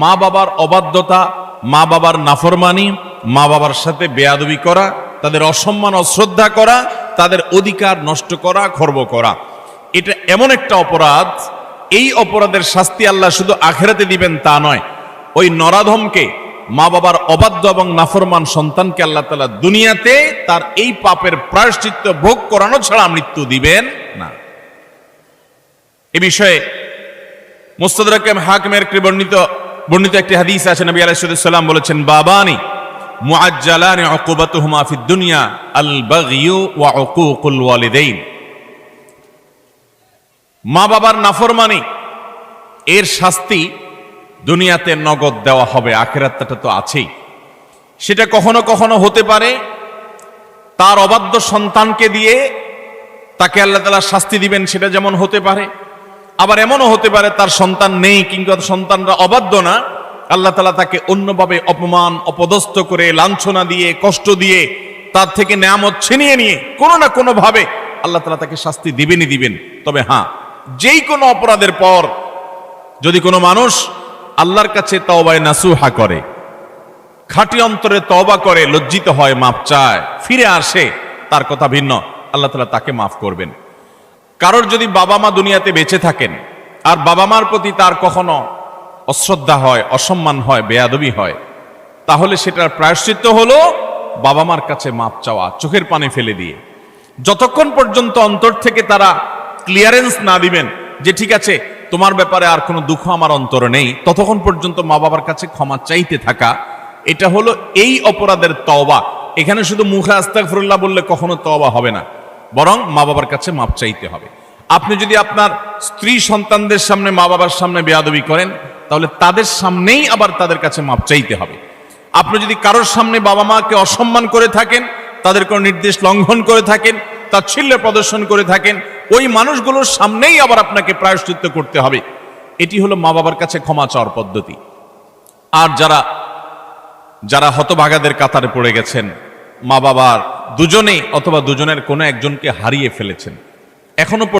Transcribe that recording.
মা বাবার অবাধ্যতা, মা বাবার নাফরমানি, মা বাবার সাথে বেয়াদবি করা, তাদের অসম্মান অশ্রদ্ধা করা, তাদের অধিকার নষ্ট করা, খর্ব করা, এটা এমন একটা অপরাধ, এই অপরাধের শাস্তি আল্লাহ শুধু আখিরাতে দিবেন তা নয়, ওই নরাধমকে, মা বাবার অবাধ্য এবং নাফরমান সন্তানকে আল্লাহ তাআলা দুনিয়াতে তার এই পাপের প্রায়শ্চিত্ত ভোগ করানো ছাড়া মৃত্যু দিবেন না। এ বিষয়ে মুস্তাদরাক হাকিমের বর্ণিত একটি হাদিস আছে, নবী আলাইহিস সালাম বলেছেন, বাবানি মুআজ্জালানি উকুবাতুহুমা ফিদ দুনিয়া আল বাগয়ু ওয়া উকুকুল ওয়ালিদাইন। মা বাবার নাফরমানি এর শাস্তি দুনিয়াতে নগদ দেওয়া হবে, আখিরাতটা তো আছেই। সেটা কখনো কখনো হতে পারে তার অবাধ্য সন্তানকে দিয়ে তাকে আল্লাহ তাআলা শাস্তি দিবেন, সেটা যেমন হতে পারে। আবার এমনও হতে পারে তার সন্তান নেই কিংবা সন্তানরা অবাধ্য না, আল্লাহ তাআলা তাকে অন্যভাবে অপমান অপদস্থ করে, লাঞ্ছনা দিয়ে, কষ্ট দিয়ে, তার থেকে নেয়ামত ছিনিয়ে নিয়ে কোনো না কোনো ভাবে আল্লাহ তাআলা তাকে শাস্তি দিবেনই দিবেন। তবে হ্যাঁ, যেই কোনো অপরাধের পর যদি কোনো মানুষ আল্লাহর কাছে তওবায়ে নাসুহা করে, খাঁটি অন্তরে তওবা করে, লজ্জিত হয়, মাপ চায়, ফিরে আসে, তার কথা ভিন্ন, আল্লাহ তাআলা তাকে মাফ করবেন। কারোর যদি বাবা মা দুনিয়াতে বেঁচে থাকেন আর বাবা মার প্রতি তার কখনো অশ্রদ্ধা হয়, অসম্মান হয়, বেয়াদবি হয়, তাহলে সেটার প্রায়শ্চিত্ত হলো বাবা মার কাছে মাপ চাওয়া, চোখের পানি ফেলে দিয়ে। যতক্ষণ পর্যন্ত অন্তর থেকে তারা ক্লিয়ারেন্স না দিবেন যে ঠিক আছে তোমার ব্যাপারে আর কোনো দুঃখ আমার অন্তরে নেই, ততক্ষণ পর্যন্ত মা বাবার কাছে ক্ষমা চাইতে থাকা, এটা হলো এই অপরাধের তওবা। এখানে শুধু মুখে আস্তাগফিরুল্লাহ বললে কখনো তওবা হবে না, বরং মা বাবার কাছে মাপ চাইতে হবে। আপনি যদি আপনার স্ত্রী সন্তানদের সামনে, মা বাবার সামনে বেয়াদবি করেন, তাহলে তাদের সামনেই আবার তাদের কাছে মাপ চাইতে হবে। আপনি যদি কারোর সামনে বাবা মাকে অসম্মান করে থাকেন, তাদের কোনো নির্দেশ লঙ্ঘন করে থাকেন, তাচ্ছিল্য প্রদর্শন করে থাকেন, ওই মানুষগুলোর সামনেই আবার আপনাকে প্রায়শ্চিত্ত করতে হবে। এটি হলো মা বাবার কাছে ক্ষমা চাওয়ার পদ্ধতি। আর যারা হতভাগাদের কাতারে পড়ে গেছেন, মা বাবার দুজনেই অথবা দুজনের কোনো একজনকে হারিয়ে ফেলেছেন, এখনো